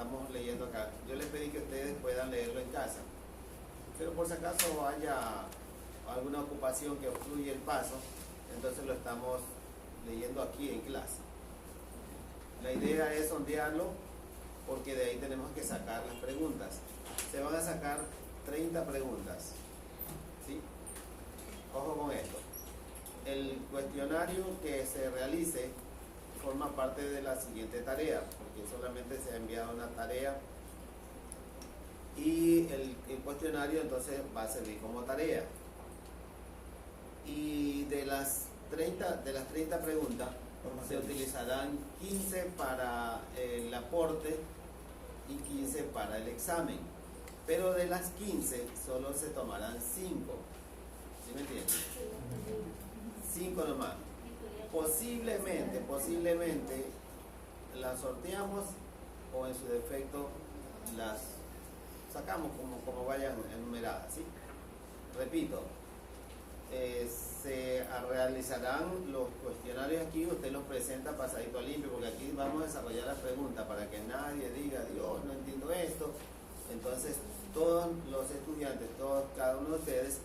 estamos leyendo acá. Yo les pedí que ustedes puedan leerlo en casa, pero por si acaso haya alguna ocupación que obstruye el paso, entonces lo estamos leyendo aquí en clase. La idea es sondearlo porque de ahí tenemos que sacar las preguntas. Se van a sacar 30 preguntas, ¿sí? Ojo con esto. El cuestionario que se realice forma parte de la siguiente tarea, porque solamente se ha enviado una tarea y el cuestionario entonces va a servir como tarea. Y de las 30 preguntas se utilizarán 15 para el aporte y 15 para el examen, pero de las 15 solo se tomarán 5. ¿Sí me entienden? 5 nomás. Posiblemente las sorteamos o en su defecto las sacamos como vayan enumeradas, ¿sí? Repito, se realizarán los cuestionarios aquí, usted los presenta pasadito a limpio, porque aquí vamos a desarrollar las preguntas para que nadie diga, Dios, no entiendo esto. Entonces, todos los estudiantes, cada uno de ustedes,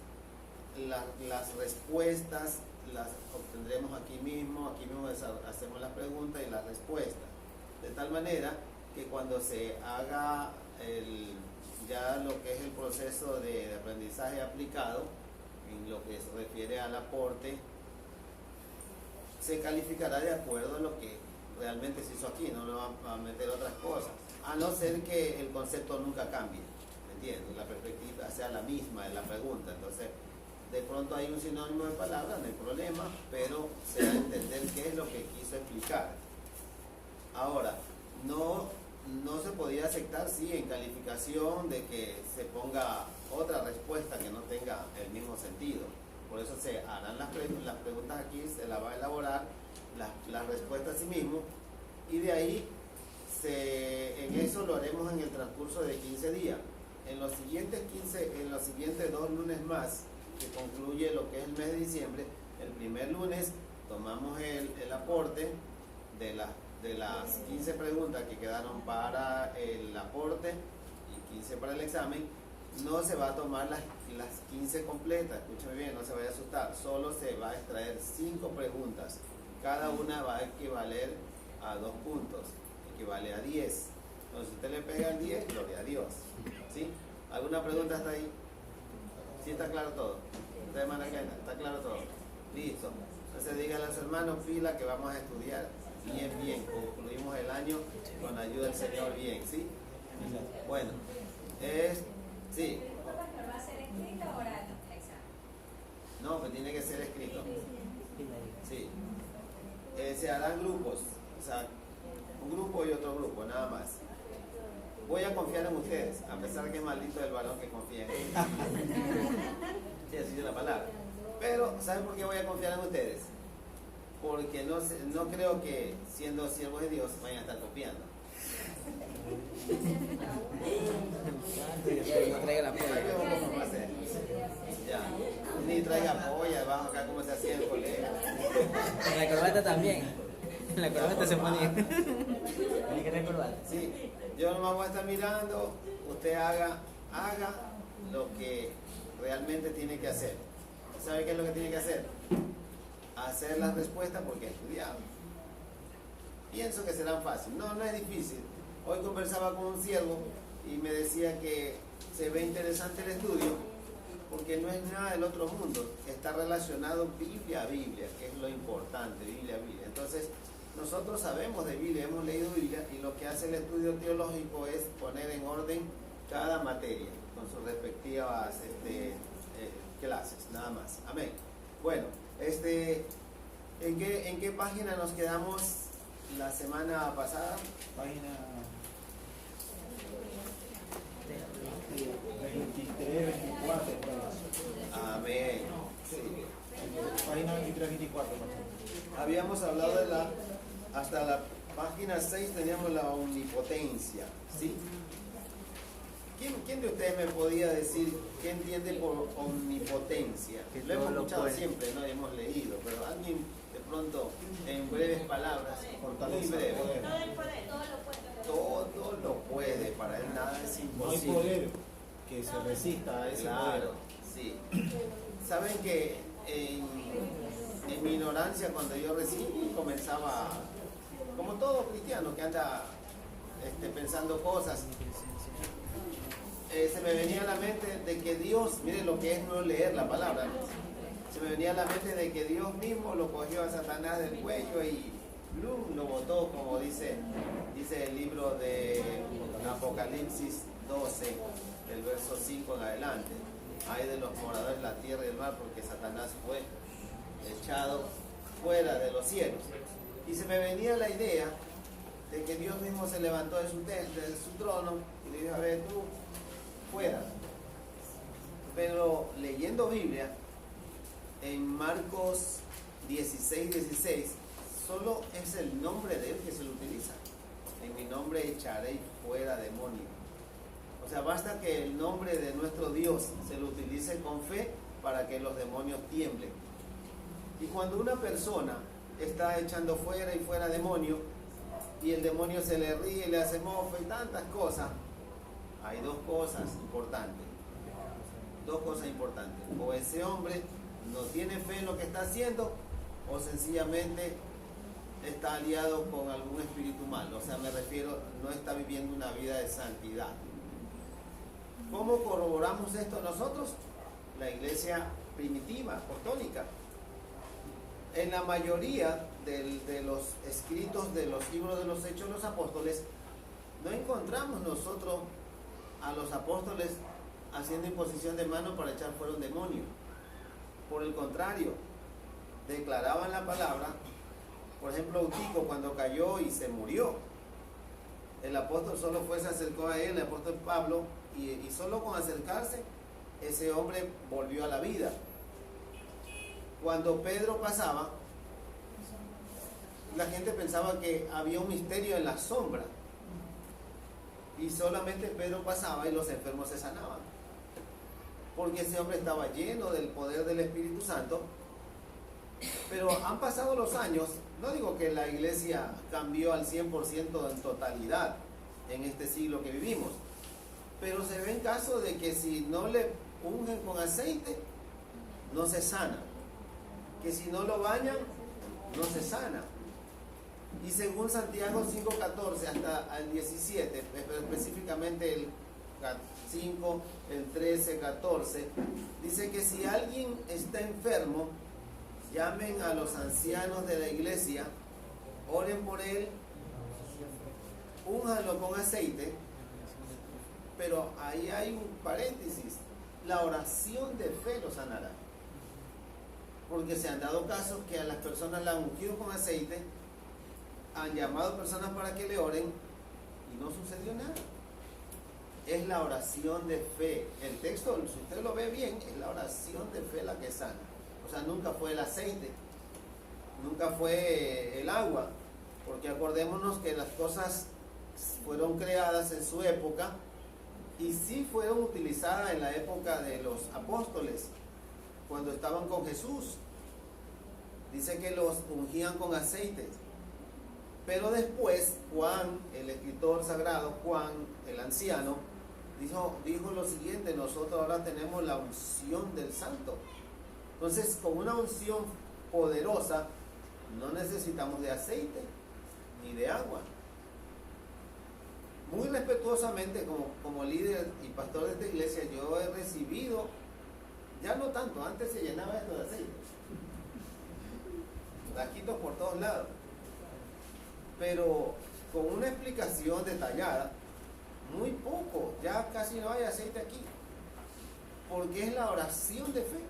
las respuestas las obtendremos aquí mismo hacemos las preguntas y las respuestas, de tal manera que cuando se haga ya lo que es el proceso de aprendizaje aplicado, en lo que se refiere al aporte, se calificará de acuerdo a lo que realmente se hizo aquí, no le va a meter otras cosas, a no ser que el concepto nunca cambie, ¿me entiendes? La perspectiva sea la misma de la pregunta. Entonces, de pronto hay un sinónimo de palabras, no hay problema, pero se va a entender qué es lo que quiso explicar. Ahora, no se podía aceptar, sí, en calificación de que se ponga otra respuesta que no tenga el mismo sentido. Por eso se harán las preguntas aquí, se las va a elaborar las respuestas a sí mismo, y de ahí en eso lo haremos en el transcurso de 15 días. En los siguientes 2 lunes más, que concluye lo que es el mes de diciembre, el primer lunes tomamos el aporte de las 15 preguntas que quedaron para el aporte y 15 para el examen. No se va a tomar las 15 completas, escúcheme bien, no se vaya a asustar, solo se va a extraer 5 preguntas, cada una va a equivaler a 2 puntos, equivale a 10. Entonces, si usted le pega el 10, gloria a Dios, ¿sí? ¿Alguna pregunta hasta ahí? ¿Sí está claro todo? ¿Usted, hermana Kena, está claro todo? Listo. Entonces díganle a los hermanos, fila, que vamos a estudiar bien. Concluimos el año con la ayuda del Señor bien, ¿sí? Bueno, sí. ¿Va a ser escrito o oral el examen? No, pues tiene que ser escrito. Sí. Se harán grupos, o sea, un grupo y otro grupo, nada más. Voy a confiar en ustedes, a pesar que es maldito el varón que confía en él. Sí, así es la palabra. Pero, ¿saben por qué voy a confiar en ustedes? Porque no creo que, siendo siervos de Dios, vayan a estar copiando. No traiga la polla. ¿Cómo va a ser? Ya. Ni traiga polla, vamos acá como se hacía en el colegio. En la corbata también. En la corbata se ponía. Tiene que tener corbata. Sí, yo nomás voy a estar mirando, usted haga lo que realmente tiene que hacer. ¿Sabe qué es lo que tiene que hacer? Hacer las respuestas porque he estudiado. Pienso que serán fáciles. No es difícil. Hoy conversaba con un siervo y me decía que se ve interesante el estudio porque no es nada del otro mundo. Está relacionado Biblia a Biblia, que es lo importante, Biblia a Biblia. Entonces, nosotros sabemos de Biblia, hemos leído Biblia, y lo que hace el estudio teológico es poner en orden cada materia con sus respectivas clases, nada más. Amén. Bueno, ¿en qué página nos quedamos la semana pasada? Página 23, 24. Amén. Sí. Página 23, 24. Habíamos hablado hasta la página 6 teníamos la omnipotencia, ¿sí? ¿Quién de ustedes me podía decir qué entiende por omnipotencia? Lo hemos escuchado siempre, ¿no? Hemos leído, pero alguien de pronto en breves palabras, muy breve. Todo el poder. Todo lo puede. hay Sí. poder que se resista a ese Claro, poder. sí. Saben que en mi ignorancia, cuando yo recién comenzaba, como todo cristiano que anda pensando cosas, se me venía a la mente de que Dios, miren lo que es no leer la palabra, ¿no? Se me venía a la mente de que Dios mismo lo cogió a Satanás del cuello y ¡blum!, lo botó, como dice el libro de Apocalipsis 12, del verso 5 en adelante. Hay de los moradores de la tierra y del mar, porque Satanás fue echado fuera de los cielos. Y se me venía la idea de que Dios mismo se levantó de su trono y le dijo: a ver, tú, fuera. Pero leyendo Biblia, en Marcos 16:16, solo es el nombre de él que se lo utiliza. En mi nombre echaréis fuera demonios. O sea, basta que el nombre de nuestro Dios se lo utilice con fe para que los demonios tiemblen. Y cuando una persona está echando fuera y fuera demonios, y el demonio se le ríe, le hace mofa y tantas cosas, hay dos cosas importantes. Dos cosas importantes. O ese hombre no tiene fe en lo que está haciendo, o sencillamente está aliado con algún espíritu malo. O sea, me refiero, no está viviendo una vida de santidad. ¿Cómo corroboramos esto nosotros? La iglesia primitiva, apostólica. En la mayoría de los escritos de los libros de los Hechos de los Apóstoles, no encontramos nosotros a los apóstoles haciendo imposición de mano para echar fuera un demonio. Por el contrario, declaraban la palabra. Por ejemplo, Eutico, cuando cayó y se murió, el apóstol solo se acercó a él, el apóstol Pablo, y solo con acercarse, ese hombre volvió a la vida. Cuando Pedro pasaba, la gente pensaba que había un misterio en la sombra, y solamente Pedro pasaba y los enfermos se sanaban, porque ese hombre estaba lleno del poder del Espíritu Santo. Pero han pasado los años. No digo que la iglesia cambió al 100% en totalidad en este siglo que vivimos, pero se ven casos de que si no le ungen con aceite, no se sana, que si no lo bañan, no se sana. Y según Santiago 5:14 hasta el 17, pero específicamente el 5, el 13, 14, dice que si alguien está enfermo, llamen a los ancianos de la iglesia, oren por él, únjanlo con aceite. Pero ahí hay un paréntesis: la oración de fe lo sanará. Porque se han dado casos que a las personas la han ungido con aceite, han llamado personas para que le oren y no sucedió nada. Es la oración de fe. El texto, si usted lo ve bien, es la oración de fe la que sana. O sea, nunca fue el aceite, nunca fue el agua, porque acordémonos que las cosas fueron creadas en su época y sí fueron utilizadas en la época de los apóstoles, cuando estaban con Jesús. Dice que los ungían con aceite. Pero después Juan, el escritor sagrado, Juan, el anciano, dijo lo siguiente: nosotros ahora tenemos la unción del Santo. Entonces, con una unción poderosa, no necesitamos de aceite ni de agua. Muy respetuosamente, como líder y pastor de esta iglesia, yo he recibido, ya no tanto, antes se llenaba esto de aceite, taquitos por todos lados, pero con una explicación detallada, muy poco, ya casi no hay aceite aquí, porque es la oración de fe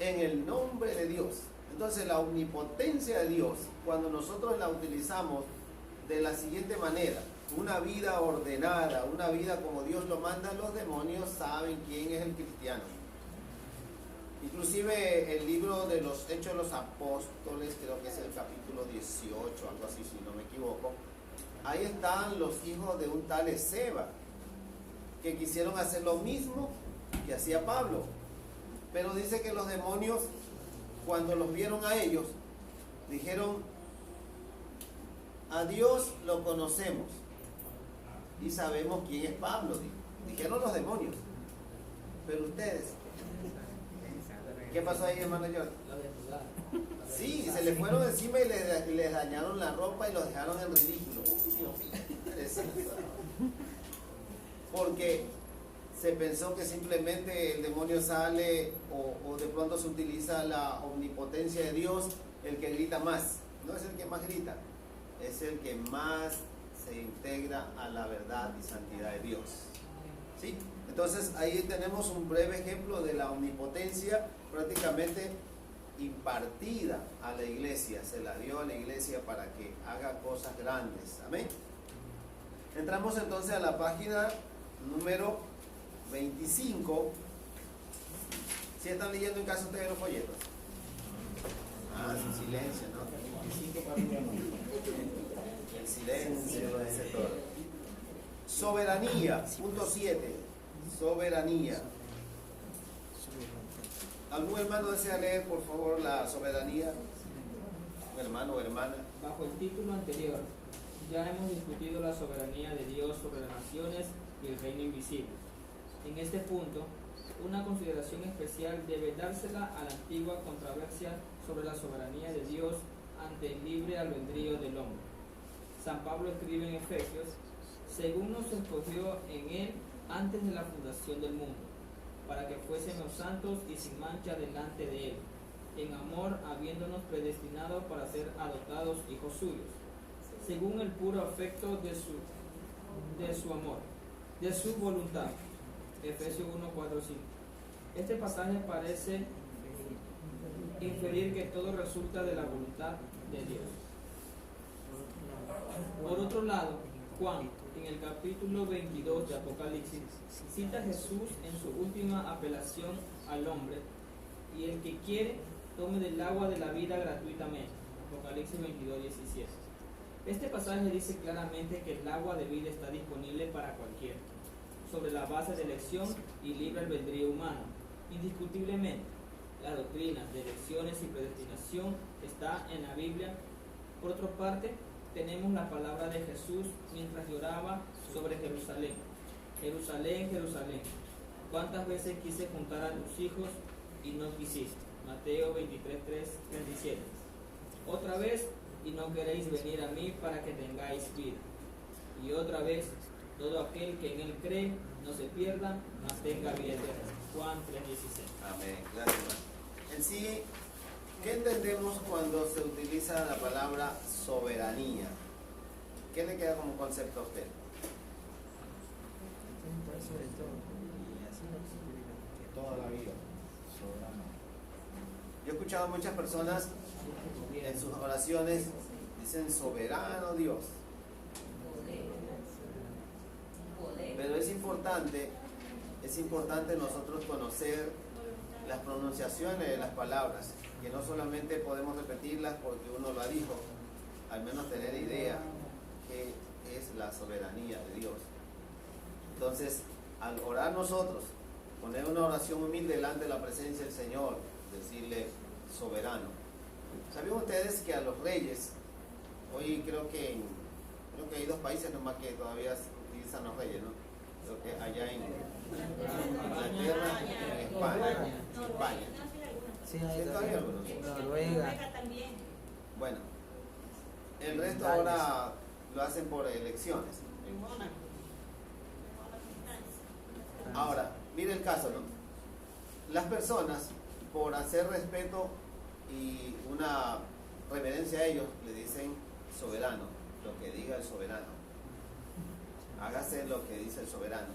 en el nombre de Dios. Entonces, la omnipotencia de Dios, cuando nosotros la utilizamos de la siguiente manera: una vida ordenada, una vida como Dios lo manda, los demonios saben quién es el cristiano. Inclusive el libro de los Hechos de los Apóstoles, creo que es el capítulo 18, algo así si no me equivoco, ahí están los hijos de un tal Esceva, que quisieron hacer lo mismo que hacía Pablo. Pero dice que los demonios, cuando los vieron a ellos, dijeron: a Dios lo conocemos, y sabemos quién es Pablo. Dijeron los demonios. Pero ustedes, ¿qué pasó ahí, hermano George? Sí, se le fueron encima y les dañaron la ropa y los dejaron en ridículo. Uy, Dios mío, interesante. Porque se pensó que simplemente el demonio sale o de pronto se utiliza la omnipotencia de Dios, el que grita más. No es el que más grita, es el que más se integra a la verdad y santidad de Dios. ¿Sí? Entonces ahí tenemos un breve ejemplo de la omnipotencia prácticamente impartida a la iglesia, se la dio a la iglesia para que haga cosas grandes. Amén. Entramos entonces a la página número 25. ¿Sí están leyendo en casa ustedes los folletos? Ah, sin silencio, ¿no? 25 para arriba, no. El silencio de ese todo. Soberanía, punto 7. Soberanía. ¿Algún hermano desea leer, por favor, la soberanía? ¿Un hermano o hermana? Bajo el título anterior, ya hemos discutido la soberanía de Dios sobre las naciones y el reino invisible. En este punto, una consideración especial debe dársela a la antigua controversia sobre la soberanía de Dios ante el libre albedrío del hombre. San Pablo escribe en Efesios: según nos escogió en él antes de la fundación del mundo, para que fuésemos santos y sin mancha delante de él, en amor habiéndonos predestinado para ser adoptados hijos suyos, según el puro afecto de su amor, de su voluntad. Efesios 1, 4, 5. Este pasaje parece inferir que todo resulta de la voluntad de Dios. Por otro lado, Juan, en el capítulo 22 de Apocalipsis, cita a Jesús en su última apelación al hombre: y el que quiere, tome del agua de la vida gratuitamente. Apocalipsis 22, 17. Este pasaje dice claramente que el agua de vida está disponible para cualquiera, sobre la base de elección y libre albedrío humano. Indiscutiblemente, la doctrina de elecciones y predestinación está en la Biblia. Por otra parte, tenemos la palabra de Jesús mientras lloraba sobre Jerusalén. Jerusalén, Jerusalén, ¿cuántas veces quise juntar a tus hijos y no quisiste? Mateo 23, 3, 37. Otra vez, y no queréis venir a mí para que tengáis vida. Y otra vez, todo aquel que en él cree no se pierda, mas tenga vida eterna. Juan 3:16. Amén. Gracias, hermano. En sí, ¿qué entendemos cuando se utiliza la palabra soberanía? ¿Qué le queda como concepto a usted? Toda la vida, soberano. Yo he escuchado a muchas personas en sus oraciones dicen soberano Dios. Pero es importante nosotros conocer las pronunciaciones de las palabras, que no solamente podemos repetirlas porque uno lo dijo, al menos tener idea qué es la soberanía de Dios. Entonces, al orar nosotros, poner una oración humilde delante de la presencia del Señor, decirle soberano. ¿Sabían ustedes que a los reyes, hoy creo que hay dos países nomás que todavía utilizan los reyes, ¿no? Creo que allá en Inglaterra, en España. Sí, ahí todavía algunos. Noruega. Bueno, el resto ahora lo hacen por elecciones. Ahora, mire el caso, ¿no? Las personas, por hacer respeto y una reverencia a ellos, le dicen soberano, lo que diga el soberano. Hágase lo que dice el soberano.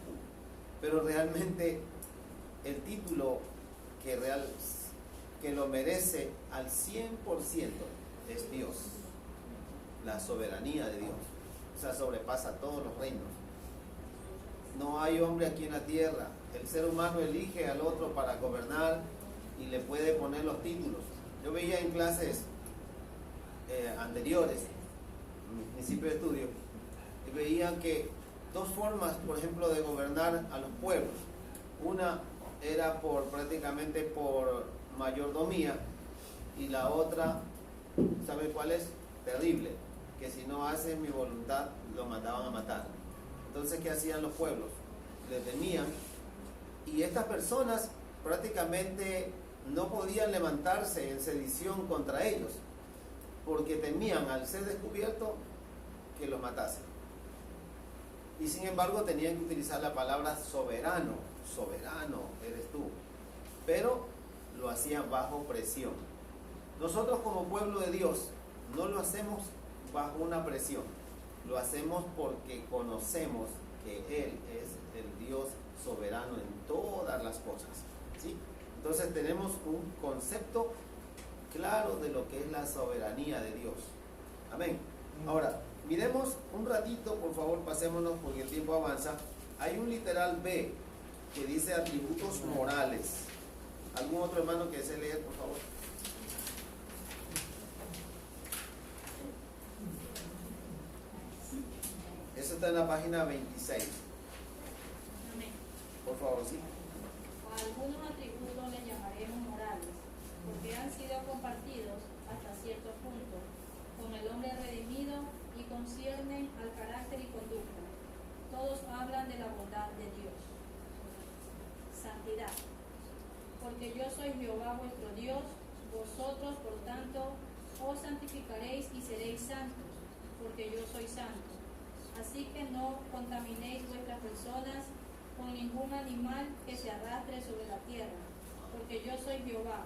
Pero realmente el título que lo merece al 100% es Dios. La soberanía de Dios. O sea, sobrepasa todos los reinos. No hay hombre aquí en la tierra. El ser humano elige al otro para gobernar y le puede poner los títulos. Yo veía en clases anteriores, en mi principio de estudio, y veían que dos formas, por ejemplo, de gobernar a los pueblos. Una era prácticamente por mayordomía, y la otra, ¿sabe cuál es? Terrible, que si no hace mi voluntad, lo mandaban a matar. Entonces, ¿qué hacían los pueblos? Le temían, y estas personas prácticamente no podían levantarse en sedición contra ellos, porque temían al ser descubierto que los matasen. Y sin embargo tenían que utilizar la palabra soberano, soberano eres tú, pero lo hacían bajo presión. Nosotros como pueblo de Dios no lo hacemos bajo una presión, lo hacemos porque conocemos que Él es el Dios soberano en todas las cosas, ¿sí? Entonces tenemos un concepto claro de lo que es la soberanía de Dios. Amén. Ahora, miremos un ratito, por favor, pasémonos porque el tiempo avanza. Hay un literal B que dice atributos morales. ¿Algún otro hermano que desee leer, por favor? Eso está en la página 26. Amén. Por favor, sí. A algunos atributos les llamaremos morales, porque han sido compartidos hasta cierto punto con el hombre redimido y conciernen al carácter y conducta. Todos hablan de la bondad de Dios. Santidad. Porque yo soy Jehová vuestro Dios, vosotros por tanto os santificaréis y seréis santos, porque yo soy santo. Así que no contaminéis vuestras personas con ningún animal que se arrastre sobre la tierra, porque yo soy Jehová,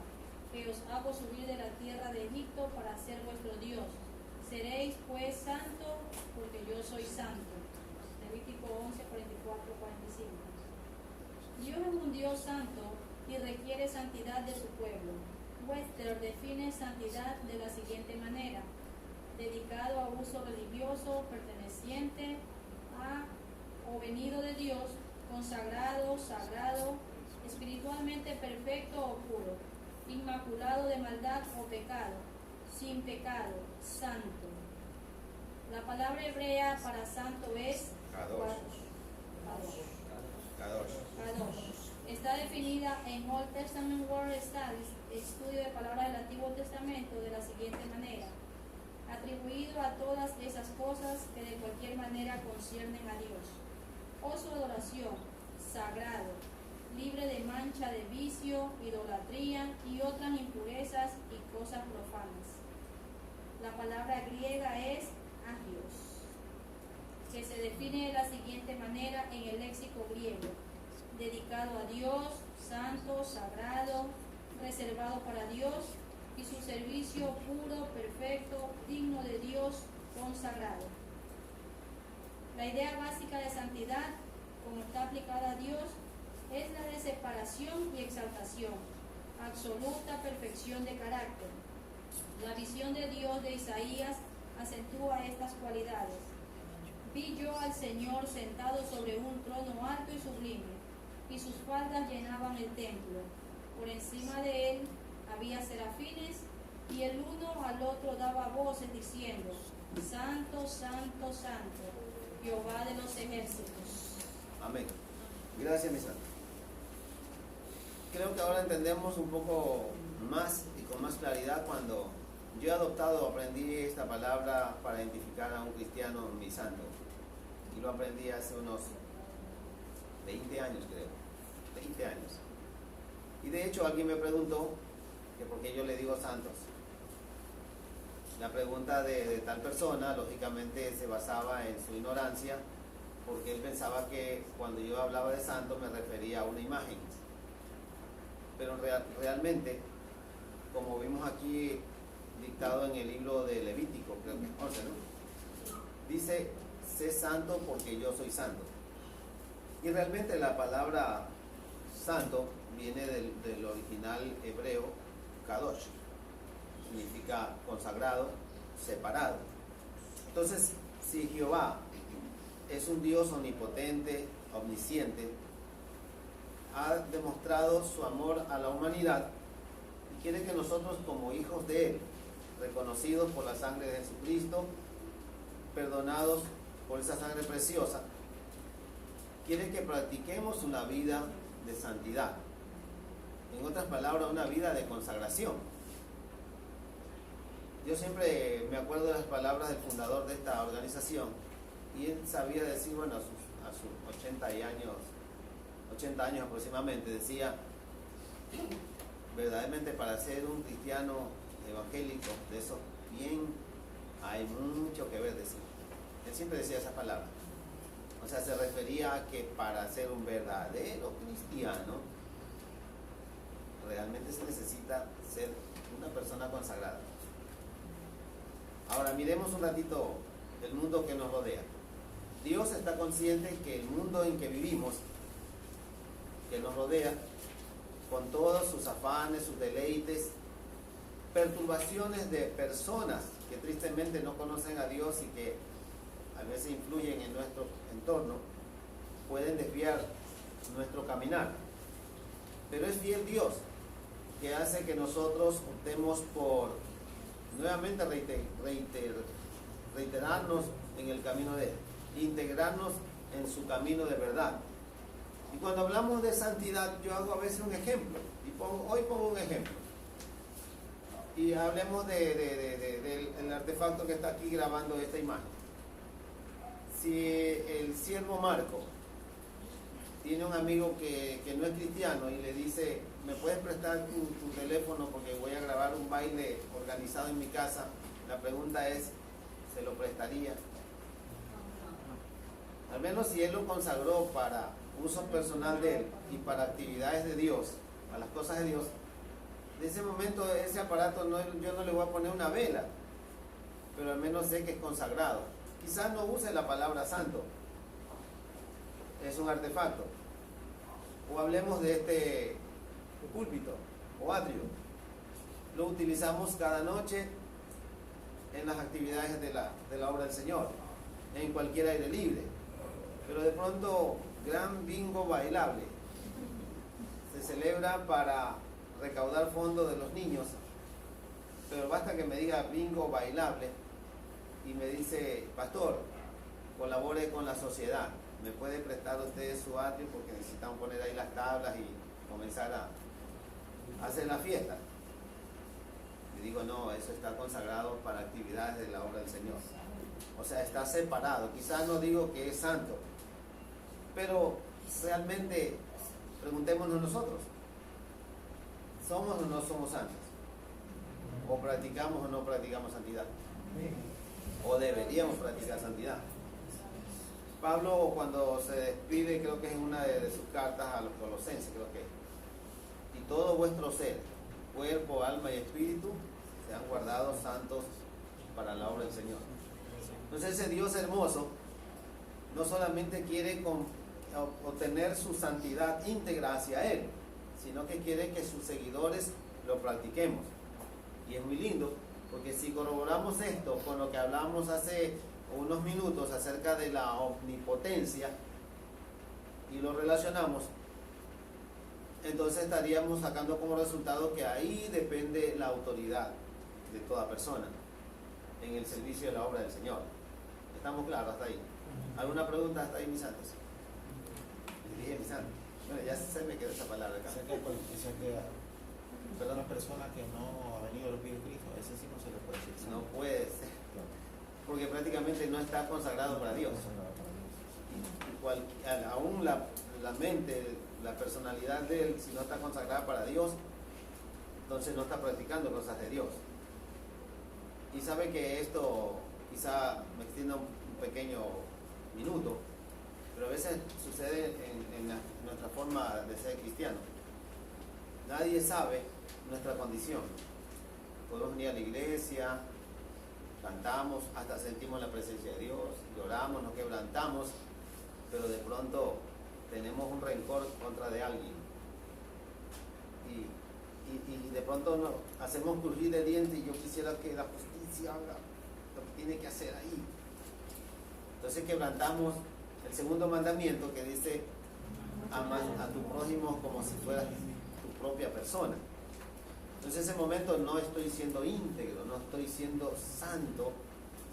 que os hago subir de la tierra de Egipto para ser vuestro Dios. Seréis pues santos, porque yo soy santo. Levítico 11, 44, 45. Dios es un Dios santo y requiere santidad de su pueblo. Webster define santidad de la siguiente manera: dedicado a uso religioso, perteneciente a o venido de Dios, consagrado, sagrado, espiritualmente perfecto o puro, inmaculado de maldad o pecado, sin pecado, santo. La palabra hebrea para santo es Kadosh. Kadosh. Kadosh. Está definida en Old Testament Word Studies, estudio de palabras del Antiguo Testamento, de la siguiente manera: atribuido a todas esas cosas que de cualquier manera conciernen a Dios, o su adoración, sagrado, libre de mancha de vicio, idolatría y otras impurezas y cosas profanas. La palabra griega es agios, que se define de la siguiente manera en el léxico griego: dedicado a Dios, santo, sagrado, reservado para Dios, y su servicio puro, perfecto, digno de Dios, consagrado. La idea básica de santidad, como está aplicada a Dios, es la de separación y exaltación, absoluta perfección de carácter. La visión de Dios de Isaías acentúa estas cualidades. Vi yo al Señor sentado sobre un trono alto y sublime, y sus faldas llenaban el templo. Por encima de él había serafines, y el uno al otro daba voces diciendo: Santo, santo, santo, Jehová de los ejércitos. Amén. Gracias, mi santo. Creo que ahora entendemos un poco más y con más claridad cuando yo he adoptado, aprendí esta palabra para identificar a un cristiano, mi santo. Y lo aprendí hace unos 20 años, creo. 20 años. Y de hecho alguien me preguntó que por qué yo le digo santos. La pregunta de tal persona, lógicamente, se basaba en su ignorancia, porque él pensaba que cuando yo hablaba de santo me refería a una imagen. Pero realmente, como vimos aquí dictado en el libro de Levítico, creo que es 11, ¿no? Dice: sé santo porque yo soy santo. Y realmente la palabra santo viene del original hebreo kadosh, significa consagrado, separado. Entonces, si Jehová es un Dios omnipotente, omnisciente, ha demostrado su amor a la humanidad y quiere que nosotros, como hijos de Él, reconocidos por la sangre de Jesucristo, perdonados por esa sangre preciosa, quiere que practiquemos una vida de santidad. En otras palabras, una vida de consagración. Yo siempre me acuerdo de las palabras del fundador de esta organización, y él sabía decir, bueno, a sus 80 años aproximadamente, decía, verdaderamente para ser un cristiano evangélico, de eso bien hay mucho que ver, decía. Él siempre decía esa palabra. O sea, se refería a que para ser un verdadero cristiano, realmente se necesita ser una persona consagrada. Ahora miremos un ratito el mundo que nos rodea. Dios está consciente que el mundo en que vivimos, que nos rodea, con todos sus afanes, sus deleites, perturbaciones de personas que tristemente no conocen a Dios y que a veces influyen en nuestro entorno, pueden desviar nuestro caminar. Pero es fiel Dios que hace que nosotros optemos por nuevamente reiterarnos en el camino de Él, integrarnos en su camino de verdad. Y cuando hablamos de santidad, yo hago a veces un ejemplo, y hoy pongo un ejemplo. Y hablemos del artefacto que está aquí grabando esta imagen. Si el siervo Marco tiene un amigo que no es cristiano y le dice, ¿me puedes prestar tu teléfono porque voy a grabar un baile organizado en mi casa? La pregunta es, ¿se lo prestaría? Al menos si él lo consagró para uso personal de él y para actividades de Dios, para las cosas de Dios, de ese momento ese aparato yo no le voy a poner una vela, pero al menos sé que es consagrado. Quizás no use la palabra santo, es un artefacto. O hablemos de este púlpito o atrio, lo utilizamos cada noche en las actividades de la obra del Señor, en cualquier aire libre. Pero de pronto, gran bingo bailable se celebra para recaudar fondos de los niños, pero basta que me diga bingo bailable y me dice, pastor, colabore con la sociedad, ¿me puede prestar usted su atrio porque necesitamos poner ahí las tablas y comenzar a hacer la fiesta? Y digo, no, eso está consagrado para actividades de la obra del Señor. O sea, está separado. Quizás no digo que es santo, pero realmente preguntémonos nosotros, ¿somos o no somos santos? ¿O practicamos o no practicamos santidad? ¿O deberíamos practicar santidad? Pablo, cuando se despide, creo que es en una de sus cartas a los Colosenses, creo que es, y todo vuestro ser, cuerpo, alma y espíritu, sean guardados santos para la obra del Señor. Entonces ese Dios hermoso no solamente quiere obtener su santidad íntegra hacia Él, sino que quiere que sus seguidores lo practiquemos. Y es muy lindo, porque si corroboramos esto con lo que hablamos hace unos minutos acerca de la omnipotencia y lo relacionamos, entonces estaríamos sacando como resultado que ahí depende la autoridad de toda persona en el servicio de la obra del Señor. ¿Estamos claros hasta ahí? ¿Alguna pregunta hasta ahí, mis santos? Les dije mis santos. Bueno, ya se me quedó esa palabra acá. Perdón, una persona que no ha venido a los pies de Cristo, ese sí no se le puede decir santo. No puede ser, porque prácticamente no está consagrado para Dios. Aún la mente, la personalidad de él, si no está consagrada para Dios, entonces no está practicando cosas de Dios. Y sabe que esto, quizá me extienda un pequeño minuto, pero a veces sucede en nuestra forma de ser cristiano. Nadie sabe nuestra condición. Podemos venir a la iglesia, cantamos, hasta sentimos la presencia de Dios, lloramos, nos quebrantamos, pero de pronto tenemos un rencor contra de alguien. Y de pronto hacemos crujir de dientes y yo quisiera que la justicia haga lo que tiene que hacer ahí. Entonces quebrantamos el segundo mandamiento que dice, ama a tu prójimo como si fueras tu propia persona. Entonces en ese momento no estoy siendo íntegro, no estoy siendo santo,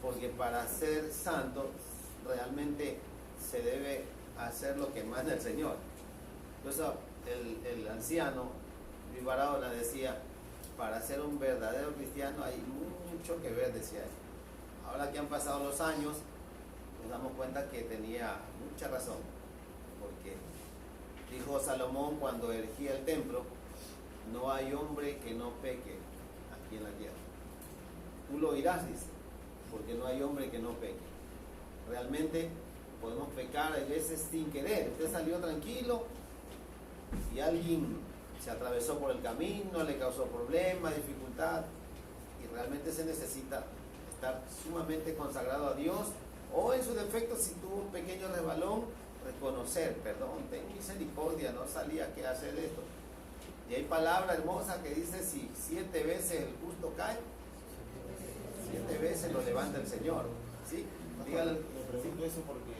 porque para ser santo realmente se debe hacer lo que manda el Señor. Entonces el anciano Vivarola decía, para ser un verdadero cristiano hay mucho que ver, decía él. Ahora que han pasado los años, nos damos cuenta que tenía mucha razón, porque dijo Salomón cuando erigía el templo, no hay hombre que no peque aquí en la tierra. Tú lo oirás, dice, porque no hay hombre que no peque. Realmente podemos pecar a veces sin querer. Usted salió tranquilo y alguien se atravesó por el camino, le causó problemas, dificultad, y realmente se necesita estar sumamente consagrado a Dios, o en su defecto, si tuvo un pequeño resbalón, reconocer, perdón, ten misericordia, no sabía qué hacer esto. Y hay palabra hermosa que dice, si 7 veces el justo cae, 7 veces lo levanta el Señor. ¿Sí? Dígale. Le pregunto eso porque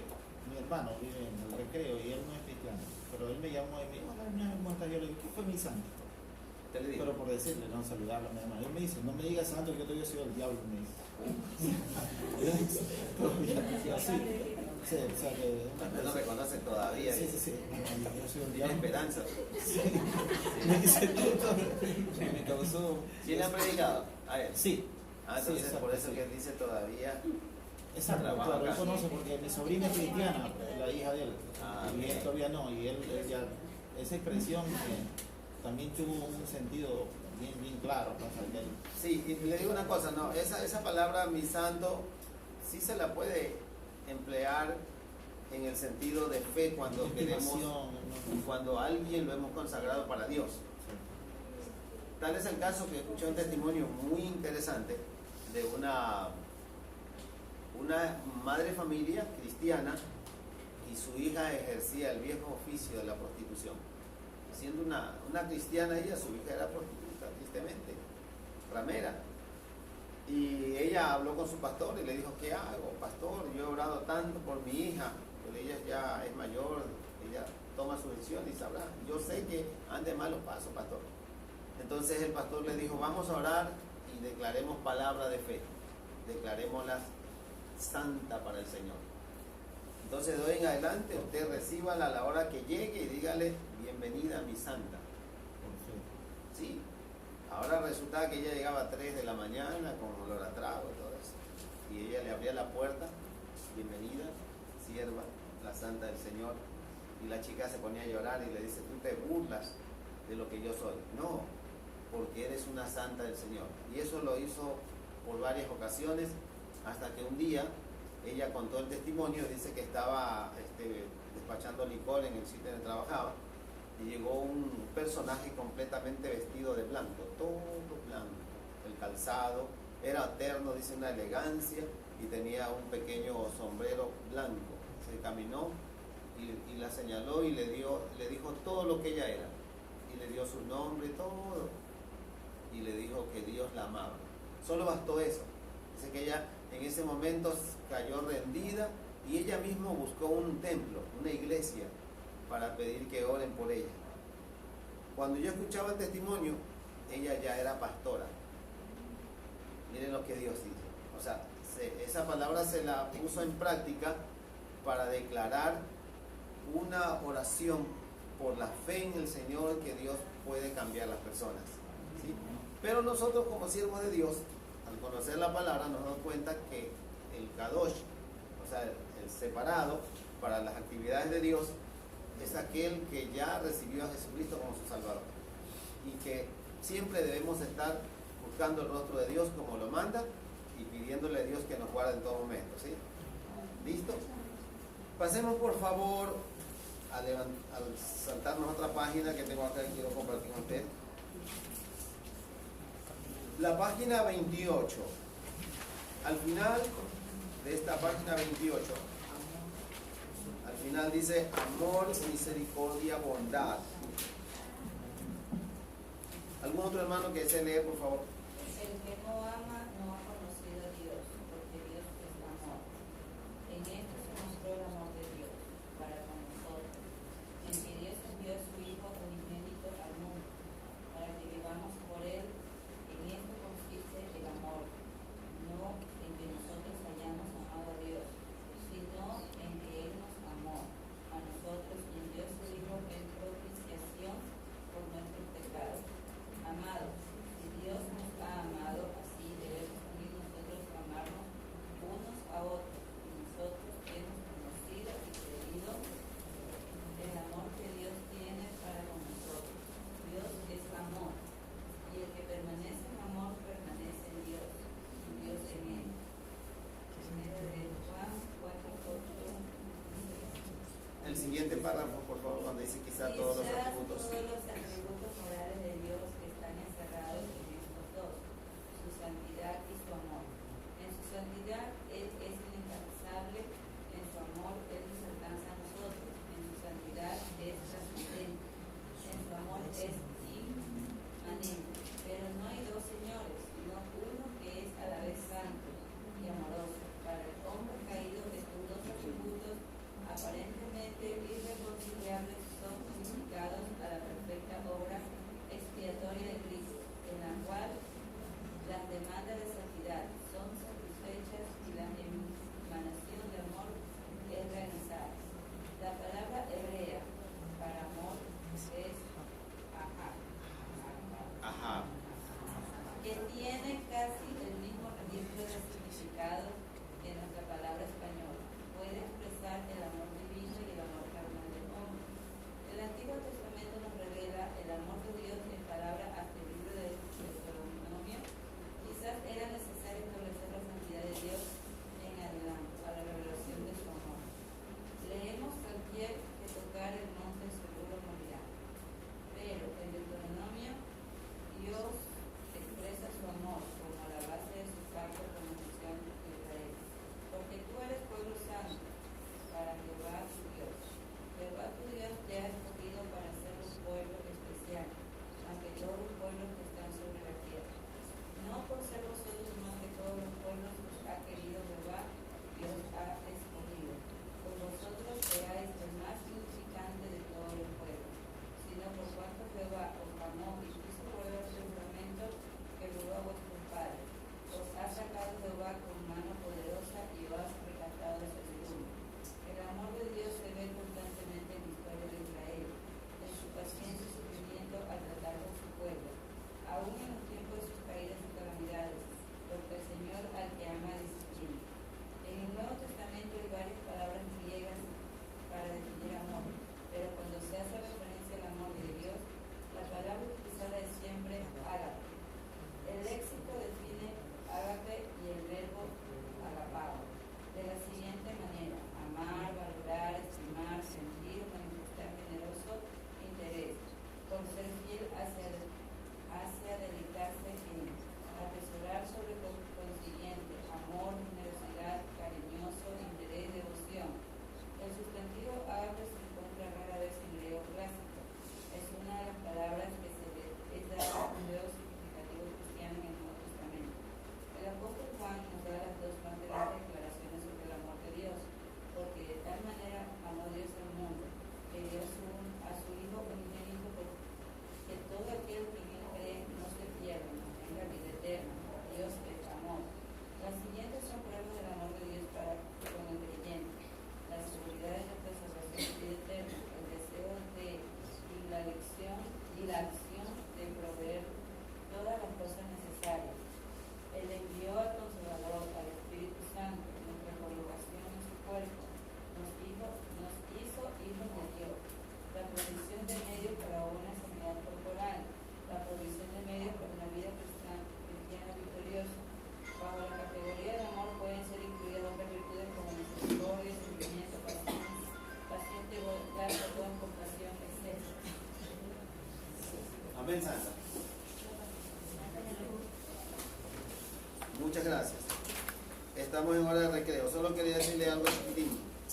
mi hermano vive en el Recreo y él no es cristiano, pero él me llamó y me dijo, hola, yo le digo, ¿qué fue mi santo? Te le digo. Pero por decirle, no saludarlo a mi hermano. Él me dice, no me digas santo que yo todavía soy el diablo, me dice. Así. Sí, o sea que Usted no reconoce todavía. Sí, sí, sí. Yo soy el Tiene diablo. esperanza. Sí. Me dice me causó. ¿Quién le ha predicado? A él. Sí. Ah, entonces Sí, exacto, por eso sí. que él dice todavía. Exacto, Trabaja claro, él acá. conoce porque mi sobrina es cristiana, la hija de él. Ah, y bien. él todavía no, y él ya, esa expresión también tuvo un sentido bien claro. ¿No? O sea, que él, Sí, y le digo una cosa, no, esa palabra mi santo sí se la puede emplear en el sentido de fe cuando queremos, estimación, ¿no? cuando a alguien lo hemos consagrado para Dios. Tal es el caso que escuché un testimonio muy interesante de una madre de familia cristiana, y su hija ejercía el viejo oficio de la prostitución. Siendo una cristiana ella, su hija era prostituta, tristemente, ramera. Y ella habló con su pastor y le dijo, ¿qué hago, pastor? Yo he orado tanto por mi hija, pero ella ya es mayor, ella toma su decisión y sabrá. Yo sé que ande malos pasos, pastor. Entonces el pastor le dijo, vamos a orar y declaremos palabra de fe, declarémosla santa para el Señor. Entonces de hoy en adelante usted recíbala a la hora que llegue y dígale, bienvenida mi santa. Sí, ahora resulta que ella llegaba a 3 de la mañana con olor a trago y todo eso, y ella le abría la puerta, bienvenida, sierva, la santa del Señor, y la chica se ponía a llorar y le dice, tú te burlas de lo que yo soy. No, porque eres una santa del Señor. Y eso lo hizo por varias ocasiones, hasta que un día ella contó el testimonio, dice que estaba despachando licor en el sitio donde trabajaba, y llegó un personaje completamente vestido de blanco, todo blanco, el calzado era terno, dice, una elegancia, y tenía un pequeño sombrero blanco. Se caminó y la señaló y le dijo todo lo que ella era, y le dio su nombre, todo, y le dijo que Dios la amaba. Solo bastó eso. Dice que ella en ese momento cayó rendida, y ella misma buscó un templo, una iglesia, para pedir que oren por ella. Cuando yo escuchaba el testimonio, ella ya era pastora. Miren lo que Dios hizo. O sea, esa palabra se la puso en práctica para declarar una oración por la fe en el Señor, que Dios puede cambiar las personas. ¿Sí? Pero nosotros, como siervos de Dios, al conocer la palabra, nos damos cuenta que el Kadosh, o sea, el separado para las actividades de Dios, es aquel que ya recibió a Jesucristo como su Salvador, y que siempre debemos estar buscando el rostro de Dios como lo manda, y pidiéndole a Dios que nos guarde en todo momento. ¿Sí? ¿Listo? Pasemos por favor al saltarnos otra página que tengo acá y quiero compartir con usted. La página 28. Al final de esta página 28, al final dice amor, misericordia, bondad. ¿Algún otro hermano que desee leer, por favor? El que no ama no ha conocido a Dios, porque Dios es amor. En esto se mostró el amor de Dios para con nosotros, en que Dios envió a su Hijo unigénito al mundo, para que vivamos por Él. En esto consiste el amor, no en que nosotros hayamos amado a Dios, sino en que Él nos amó a nosotros y envió a su Hijo en propiciación por nuestros pecados. Amados, si Dios nos siguiente párrafo, por favor, donde dice quizá todos los Quizás atributos. todos los atributos morales de Dios están encerrados en estos dos, su santidad y su amor. En su santidad Él es inalcanzable, en su amor Él nos alcanza a nosotros, en su santidad es trascendente, en su amor es inmanente. Pero no hay dos señores, sino uno que es a la vez santo y amoroso. Para el hombre caído estos dos atributos aparentemente irreconciliables son unificados a la perfecta obra expiatoria de Cristo, en la cual las demandas de santidad son satisfechas y la emanación de amor es realizada. La palabra hebrea para amor es ajá, Ajá. que tiene casi el mismo registro de significado que nuestra palabra española. Puede expresar el amor divino y el amor carnal del hombre. El Antiguo Testamento nos revela el amor de Dios en palabras hasta el libro de Deuteronomio. Quizás era necesario establecer la santidad de Dios en adelante para la revelación de su amor. Leemos: cualquier que tocar el monte seguro morirá. Pero en Deuteronomio Dios expresa su amor como la base de su pacto con la nación de Israel. Porque tú eres pueblo santo para Jehová tu Dios. Jehová tu Dios te ha escogido para ser un pueblo especial, más que todos los pueblos que están sobre la tierra. No por ser vosotros más que todos los pueblos que ha querido Jehová, Dios ha escogido. Por vosotros seáis el más significante de todos los pueblos, sino por cuanto Jehová os amó y quiso volver su juramento que juró a vuestros padres. Os ha sacado Jehová con mano poderosa y os ha rescatado de servidumbre. El amor de Dios se ve constantemente en la historia de Israel, en su paciencia y sufrimiento al tratar con su pueblo, aún en los tiempos de sus caídas y calamidades, porque el Señor al que ama disciplina. En el Nuevo Testamento hay varias palabras griegas para definir amor, pero cuando se hace referencia al amor de Dios, la palabra utilizada es siempre ágape. El léxico define ágape y el verbo agapao de la siguiente manera: amar, valorar, estimar, sentir, manifestar generoso interés, por ser fiel hacia deleitarse en, atesorar sobre consiguiente, amor, generosidad, cariñoso, interés, devoción. El sustantivo ágape se encuentra rara vez en griego clásico. Es una de las palabras que es dada un nuevo significativo cristiano en el Nuevo Testamento. El apóstol Juan nos da las dos más grandes declaraciones sobre el amor de Dios, porque de tal manera amó Dios al mundo, que dio a su Hijo unigénito, que todo aquel que en él cree no se pierda, mas tenga vida eterna. Dios es amor. Las siguientes son pruebas del amor de Dios para con el creyente: la seguridad de nuestra salvación y vida eterna, el deseo de y la acción de proveer todas las cosas necesarias. Él envió al Consolador, al Espíritu Santo, nuestra colocación en su cuerpo, nos hizo hijos de Dios, la provisión de medios para una sanidad corporal, la provisión de medios para una vida cristiana victoriosa. Bajo la categoría del amor pueden ser incluidas otras virtudes como misericordia, sufrimiento, paciente, bondad, toda compasión, etc. Amén, Santa. Muchas gracias. Estamos en hora de recreo. Solo quería decirle algo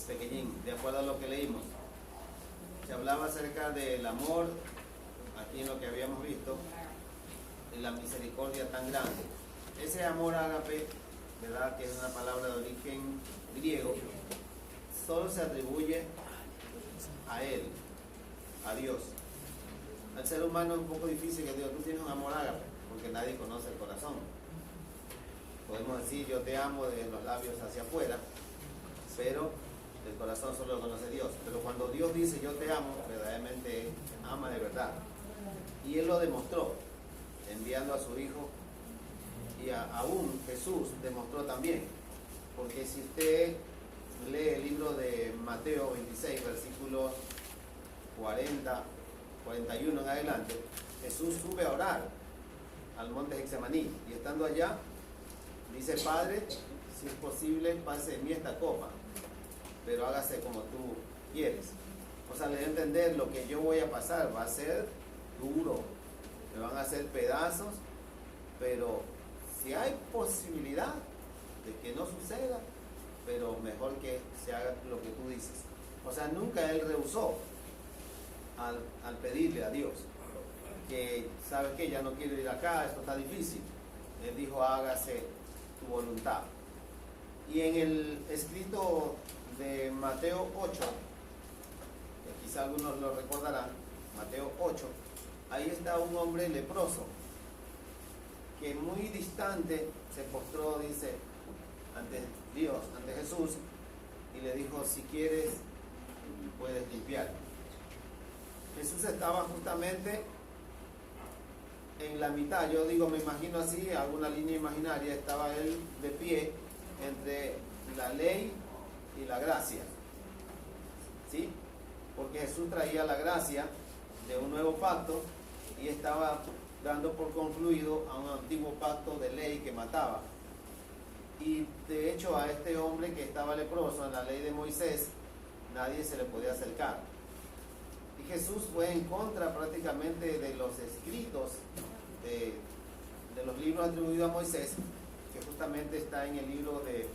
pequeñín, de acuerdo a lo que leímos. Se hablaba acerca del amor, aquí en lo que habíamos visto, en la misericordia tan grande. Ese amor ágape, ¿verdad?, que es una palabra de origen griego, solo se atribuye a Él, a Dios. Al ser humano es un poco difícil que diga: tú tienes un amor ágape, porque nadie conoce el corazón. Podemos decir yo te amo de los labios hacia afuera, pero el corazón solo lo conoce Dios. Pero cuando Dios dice yo te amo, verdaderamente ama de verdad. Y Él lo demostró, enviando a su Hijo, y aún Jesús demostró también. Porque si usted lee el libro de Mateo 26, versículos 40, 41 en adelante, Jesús sube a orar al monte Getsemaní, y estando allá dice: Padre, si es posible, pase de mí esta copa, pero hágase como tú quieres. O sea, le dio a entender lo que yo voy a pasar, va a ser duro, me van a hacer pedazos, pero si hay posibilidad de que no suceda, pero mejor que se haga lo que tú dices. O sea, nunca él rehusó al pedirle a Dios que, ¿sabes qué? Ya no quiero ir acá, esto está difícil. Él dijo, hágase tu voluntad. Y en el escrito de Mateo 8, que quizá algunos lo recordarán, Mateo 8, ahí está un hombre leproso que muy distante se postró, dice, ante Dios, ante Jesús, y le dijo, si quieres, puedes limpiar. Jesús estaba justamente en la mitad, yo digo, me imagino así, alguna línea imaginaria, estaba él de pie entre la ley y la gracia, ¿sí? Porque Jesús traía la gracia de un nuevo pacto y estaba dando por concluido a un antiguo pacto de ley que mataba. Y de hecho a este hombre que estaba leproso en la ley de Moisés, nadie se le podía acercar. Y Jesús fue en contra prácticamente de los escritos de los libros atribuidos a Moisés, que justamente está en el libro de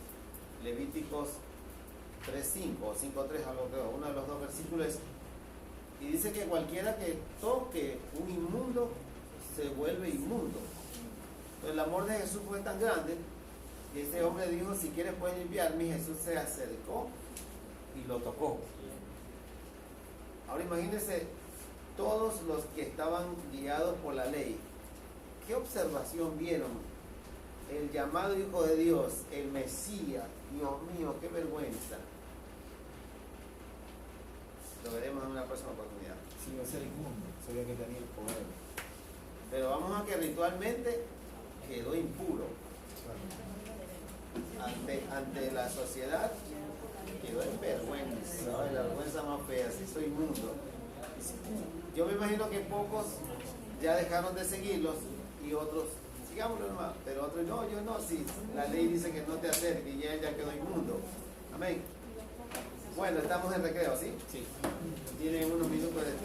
Levíticos 3.5 o 5.3, algo creo, uno de los dos versículos. Y dice que cualquiera que toque un inmundo se vuelve inmundo. Pero el amor de Jesús fue tan grande que ese hombre dijo, si quieres puedes limpiarme. Y Jesús se acercó y lo tocó. Ahora imagínense todos los que estaban guiados por la ley. ¿Qué observación vieron? El llamado Hijo de Dios, el Mesías. Dios mío, qué vergüenza. Lo veremos en una próxima oportunidad. Sí, iba a ser inmundo, sabía que tenía el poder. Pero vamos a que ritualmente quedó impuro. Ante la sociedad quedó en vergüenza. Ay, la vergüenza más fea, si soy inmundo. Yo me imagino que pocos ya dejaron de seguirlos y otros, sigámoslo nomás, pero otros no, yo no, si la ley dice que no te acerques y él ya quedó inmundo. Amén. Bueno, estamos en recreo, ¿sí? Sí. Tienen unos minutos de descanso.